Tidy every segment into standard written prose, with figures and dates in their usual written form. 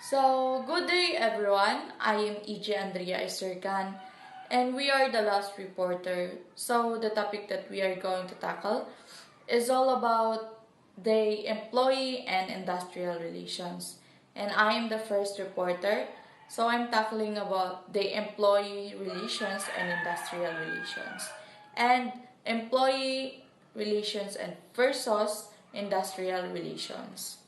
So, good day everyone. I am EJ Andrea Isurcan and we are the last reporter. So, the topic that we are going to tackle is all about the employee and industrial relations. And I am the first reporter. So, I'm tackling about the employee relations and industrial relations. And employee relations and versus industrial relations.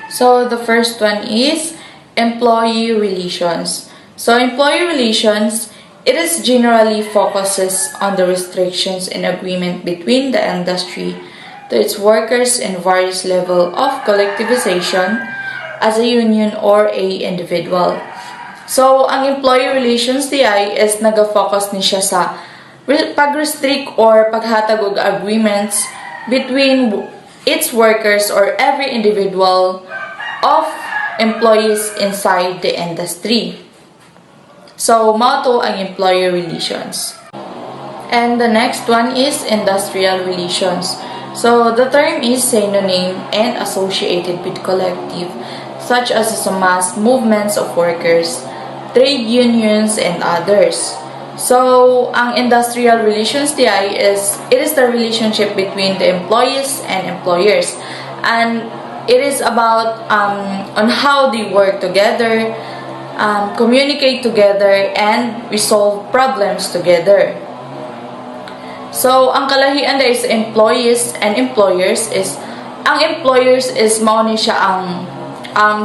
So the first one is employee relations. So employee relations, it is generally focuses on the restrictions and agreement between the industry to its workers in various level of collectivization as a union or a individual. So ang employee relations DI is naga-focus ni siya sa pag-restrict or paghatag og agreements between its workers or every individual of employees inside the industry. So, mao to ang employer relations. And the next one is industrial relations. So, the term is synonym and associated with collective, such as the mass movements of workers, trade unions, and others. So, ang industrial relations DI it is the relationship between the employees and employers. And it is about on how they work together, communicate together, and resolve problems together. So, ang kalahian dahil sa employees and employers is, ang employers is mao ni siya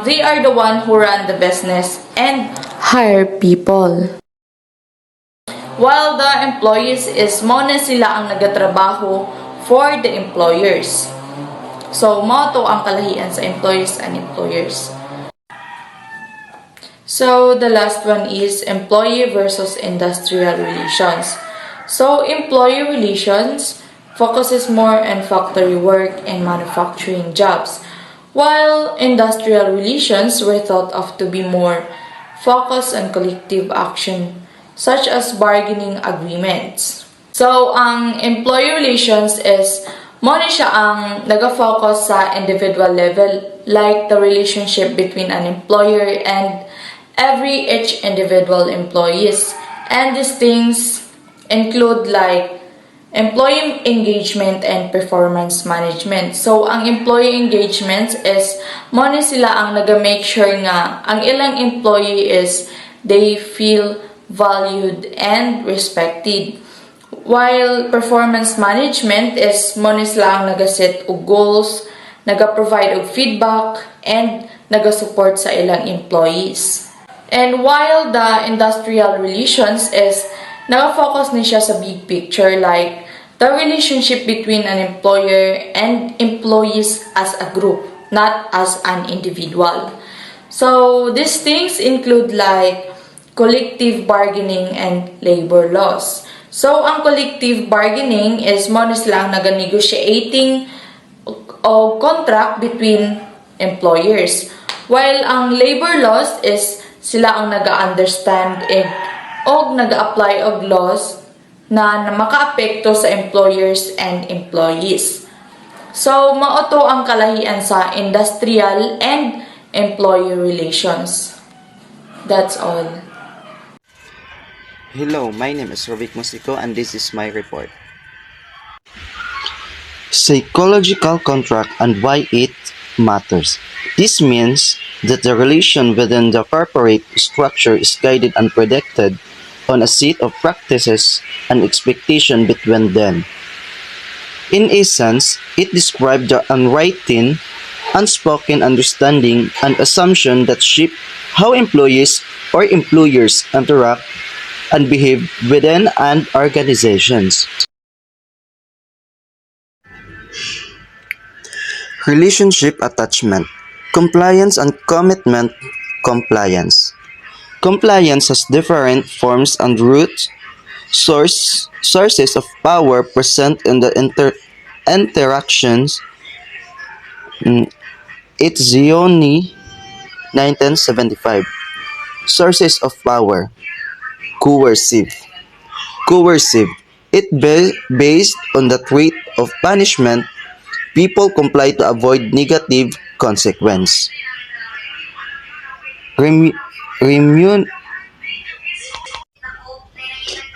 they are the one who run the business and hire people. While the employees is mao na sila ang nagatrabaho for the employers. So, mao to ang kalahian sa employees and employers. So, the last one is employee versus industrial relations. So, employee relations focuses more on factory work and manufacturing jobs, while industrial relations were thought of to be more focused on collective action, such as bargaining agreements. So, ang employee relations is mo ni siya ang naga-focus sa individual level, like the relationship between an employer and each individual employees. And these things include like employee engagement and performance management. So, ang employee engagement is mo ni sila ang naga-make sure nga ang ilang employee is they feel valued and respected. While performance management is mo ni sila ang nagaset og goals, naga-provide og feedback, and naga-support sa ilang employees. And while the industrial relations is naga-focus ni siya sa big picture, like the relationship between an employer and employees as a group, not as an individual. So these things include like collective bargaining and labor laws. So, ang collective bargaining is mo na silang naga-negotiating o contract between employers. While ang labor laws is sila ang naga-understand o naga-apply og laws na maka-apekto sa employers and employees. So, mao to ang kalahian sa industrial and employee relations. That's all. Hello, my name is Rovic Musico and this is my report. Psychological contract and why it matters. This means that the relation within the corporate structure is guided and predicted on a set of practices and expectation between them. In essence, it describes the unwritten, unspoken understanding and assumption that shape how employees or employers interact and behave within an organizations. Relationship attachment, compliance and commitment. Compliance has different forms and roots, sources of power present in the interactions. It's Zioni, 1975. Sources of power. Coercive. It based on the threat of punishment. People comply to avoid negative consequence. Remu- remun-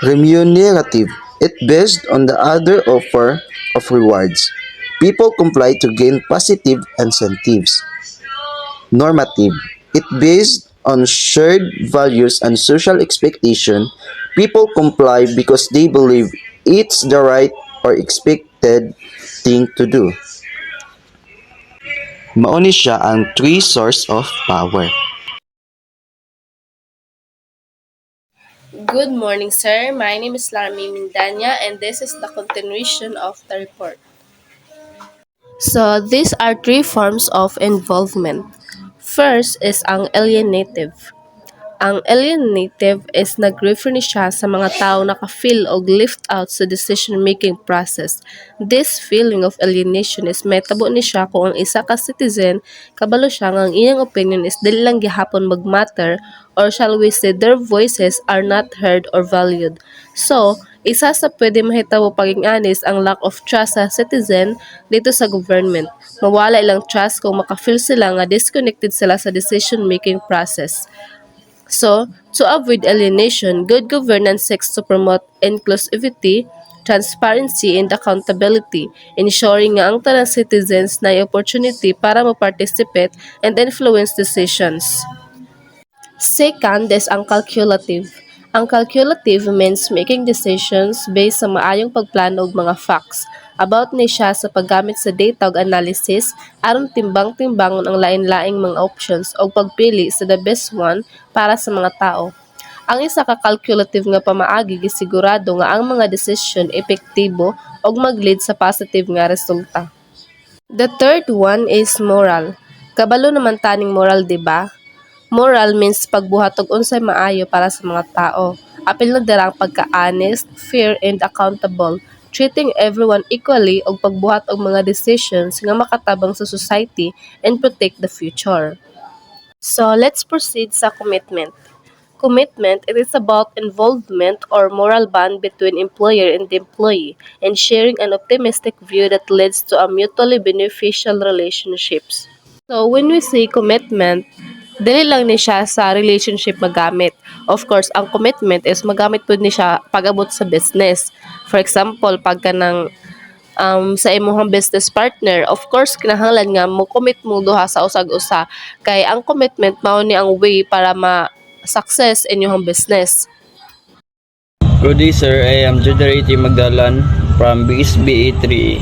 remunerative. It based on the other offer of rewards. People comply to gain positive incentives. Normative. It based on shared values and social expectation. People comply because they believe it's the right or expected thing to do. Mao ni siya ang three source of power. Good morning, sir. My name is Larmi Mindanya, and this is the continuation of the report. So, these are three forms of involvement. First is ang alienative. Ang alienative is nag-refer ni siya sa mga tao naka-feel o left out sa decision-making process. This feeling of alienation is metabo ni siya kung ang isa ka citizen, kabalo siya nga ang iyang opinion is dili lang gihapon mag-matter or shall we say their voices are not heard or valued. So, isa sa pwede mahitabo paging honest ang lack of trust sa citizen dito sa government. Mawala ilang trust kung maka-feel sila nga disconnected sila sa decision-making process. So, to avoid alienation, good governance seeks to promote inclusivity, transparency, and accountability, ensuring nga ang tanang citizens na opportunity para ma-participate and influence decisions. Second is ang calculative. Ang calculative means making decisions based sa maayong pagplano og mga facts. About ni siya sa paggamit sa data ug analysis aron timbang-timbangon ang lain-laing mga options o pagpili sa the best one para sa mga tao. Ang isa ka calculative nga pamaagi gisigurado nga ang mga decision epektibo ug mag-lead sa positive nga resulta. The third one is moral. Kabalo naman taning moral, di ba? Moral means pagbuhat og unsay maayo para sa mga tao. Apil na dira ang pagka-honest, fair, and accountable, treating everyone equally og pagbuhat og mga decisions nga makatabang sa society and protect the future. So, let's proceed sa commitment. Commitment, it is about involvement or moral bond between employer and employee and sharing an optimistic view that leads to a mutually beneficial relationships. So, when we say commitment, dili lang ni siya sa relationship magamit. Of course, ang commitment is magamit po ni siya pag-abot sa business. For example, pagka ng sa imong business partner, of course, kinahanglan nga mo commit mo duha sa usag-usa. Kay ang commitment mao ni ang way para ma-success in yung business. Good day, sir. I am Judarity Magdalan from BSBA 3.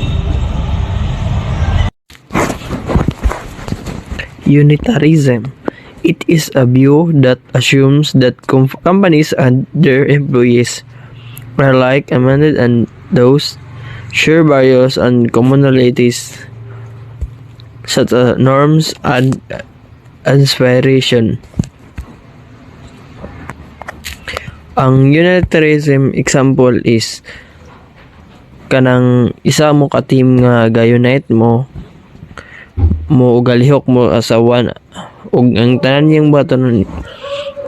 Unitarism. It is a view that assumes that companies and their employees are like-minded and those share values and commonalities such as norms and aspiration. Ang unitarism example is kanang isa mo ka team nga ga-unite mo ugalihok mo asawan ug ang tanan niyang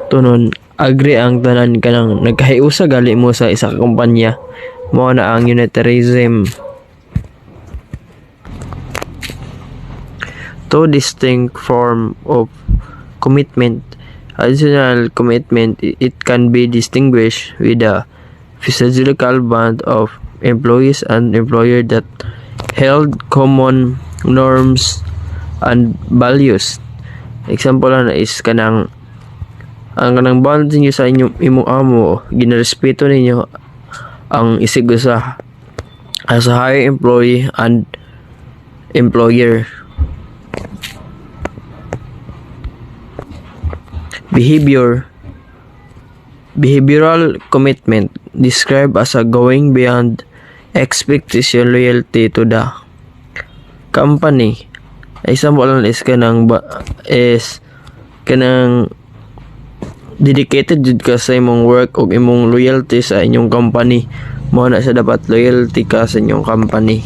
tunon agree ang tanan kanang nagkahiusa gali mo sa isa ka kumpanya mao na ang unitarism. Two distinct form of commitment. Additional commitment, it can be distinguished with a physical bond of employees and employer that held common norms and values. Example na is kanang ang kanang bond ninyo sa imong amo, ginarespeto ninyo ang isig usa as a higher employee and employer. Behavioral commitment described as a going beyond expectation loyalty to the company. Example lang is kanang dedicated jud ka sa imong work o imong loyalty sa inyong company. Mao na sa dapat loyalty ka sa inyong company.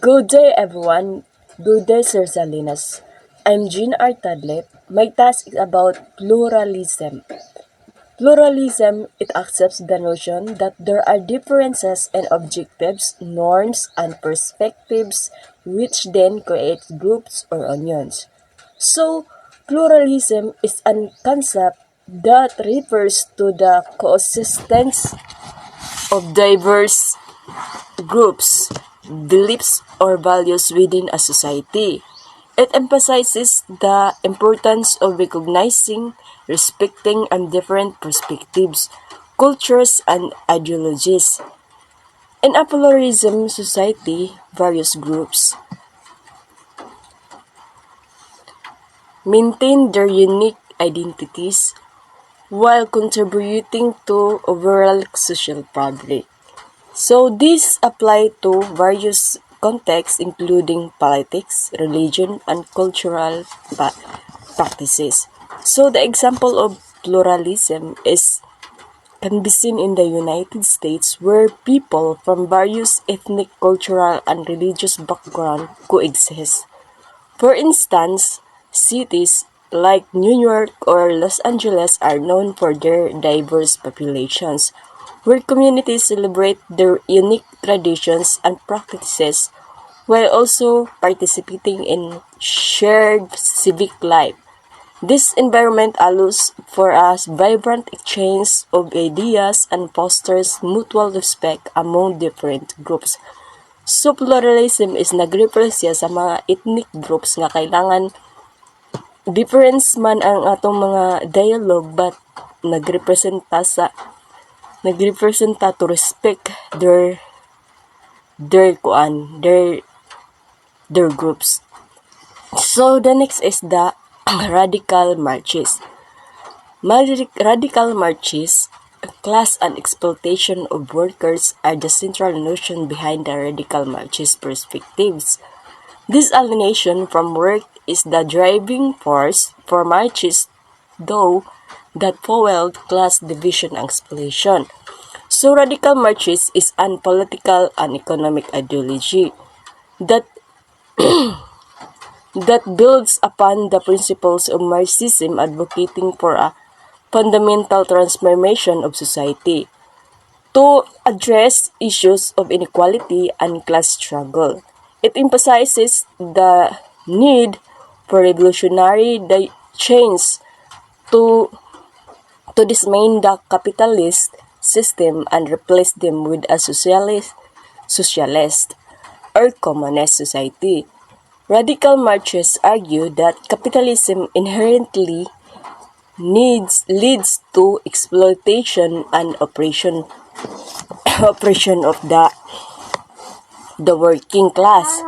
Good day, everyone. Good day, Sir Salinas. I'm Jean R. Tadlet. My task is about pluralism. Pluralism, it accepts the notion that there are differences in objectives, norms, and perspectives which then create groups or unions. So, pluralism is a concept that refers to the coexistence of diverse groups, beliefs, or values within a society. It emphasizes the importance of recognizing, respecting, and different perspectives, cultures, and ideologies. In a pluralism society, various groups maintain their unique identities while contributing to overall social fabric. So these apply to various contexts including politics, religion, and cultural practices. So the example of pluralism can be seen in the United States where people from various ethnic, cultural, and religious backgrounds coexist. For instance, cities like New York or Los Angeles are known for their diverse populations, where communities celebrate their unique traditions and practices while also participating in shared civic life. This environment allows for a vibrant exchange of ideas and fosters mutual respect among different groups. So pluralism is nag-refer siya sa mga ethnic groups nga kailangan difference man ang atong mga dialogue but nagrepresenta to respect their groups. So the next is the radical marches. Radical marches, class and exploitation of workers are the central notion behind the radical marches perspectives. This alienation from work is the driving force for marches, though that fueled class division and exploitation. So radical marches is an political and economic ideology that that builds upon the principles of Marxism, advocating for a fundamental transformation of society to address issues of inequality and class struggle. It emphasizes the need for revolutionary change to dismantle the capitalist system and replace them with a socialist or communist society. Radical marchers argue that capitalism inherently leads to exploitation and oppression of the working class.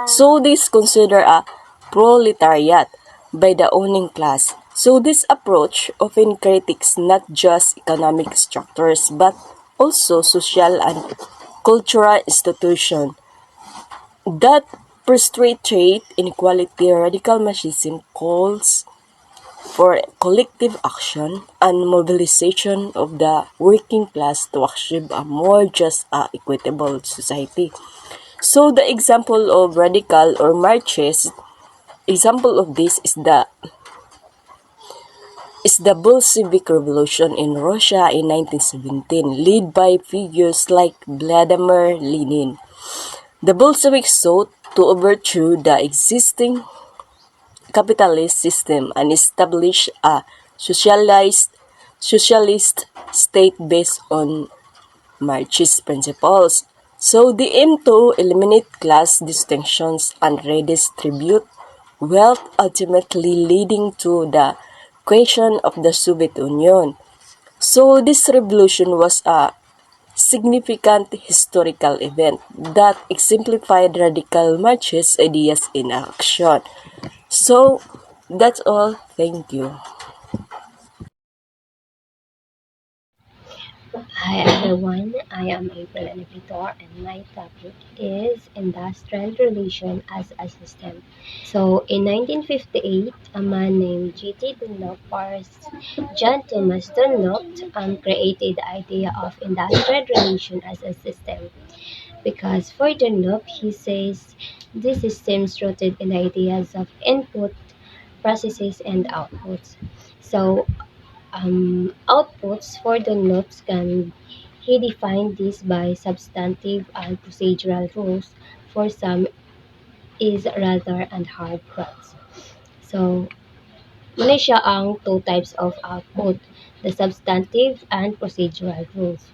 So this consider a proletariat by the owning class. So this approach often critiques not just economic structures but also social and cultural institutions that frustrate inequality. Radical Marxism calls for collective action and mobilization of the working class to achieve a more just, equitable society. So the example of radical or marches, example of this is the Bolshevik Revolution in Russia in 1917, led by figures like Vladimir Lenin. The Bolsheviks sought to overthrow the existing capitalist system and establish a socialist state based on Marxist principles. So they aim to eliminate class distinctions and redistribute wealth, ultimately leading to the creation of the Soviet Union. So this revolution was a significant historical event that exemplified radical Marxist ideas in action. So that's all. Thank you. Hi everyone, I am April Elevator and my topic is industrial relation as a system. So in 1958, a man named G.T. Dunlop or John Thomas Dunlop created the idea of industrial relation as a system because for Dunlop, he says this system is rooted in ideas of input, processes, and outputs. So outputs for the notes can he defined this by substantive and procedural rules. For some is rather and hard cuts. So, muna siya ang two types of output, the substantive and procedural rules.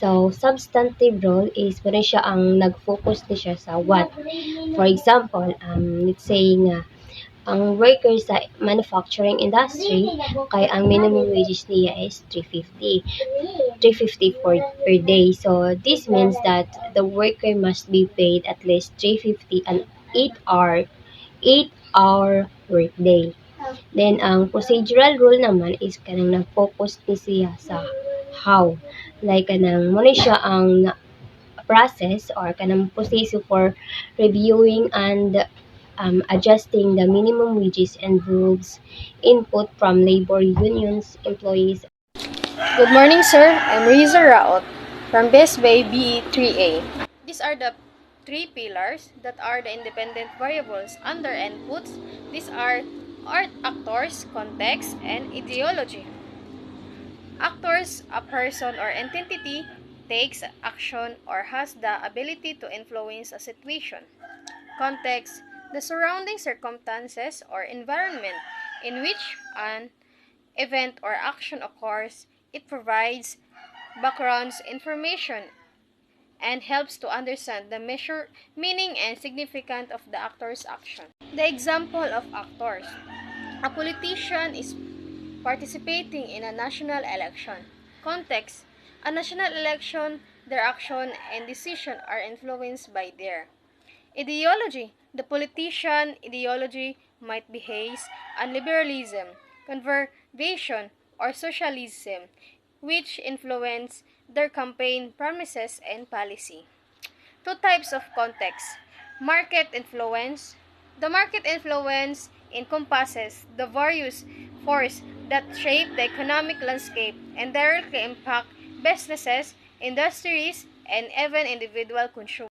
So, substantive rule is muna siya ang nag-focus na siya sa what. For example, let's say nga, ang worker sa manufacturing industry, kay ang minimum wages niya is 350 per day. So, this means that the worker must be paid at least 350 an 8-hour workday. Then, ang procedural rule naman is kanang nag-focus ni siya sa how. Like, kanang muna siya ang process or kanang proseso for reviewing and adjusting the minimum wages involves input from labor unions, employees. Good morning, sir. I'm Riza Raot from Best Bay BE3A. These are the three pillars that are the independent variables under inputs. These are actors, context, and ideology. Actors, a person or entity, takes action or has the ability to influence a situation. Context, the surrounding circumstances or environment in which an event or action occurs. It provides background information and helps to understand the meaning and significance of the actor's action. The example of actors. A politician is participating in a national election. Context. A national election, their action and decision are influenced by their ideology. The politician ideology might be hate and liberalism, conservation, or socialism, which influence their campaign promises and policy. Two types of context. Market influence. The market influence encompasses the various forces that shape the economic landscape and directly impact businesses, industries, and even individual consumers.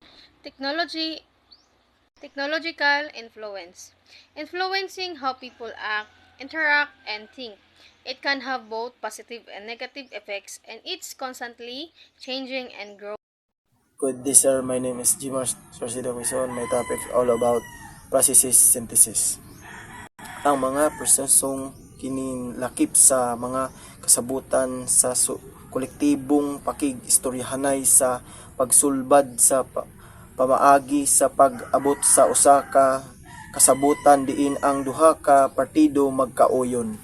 Technological influence. Influencing how people act, interact, and think. It can have both positive and negative effects, and it's constantly changing and growing. Good day, sir. My name is Jimar Sorsido Quezon. My topic is all about processes synthesis. Ang mga prosesong kinilakip sa mga kasabutan sa kolektibong pakig-istoryahanay sa pagsulbad sa pamaagi sa pag-abot sa usa ka kasabutan diin ang duha ka partido magkauyon.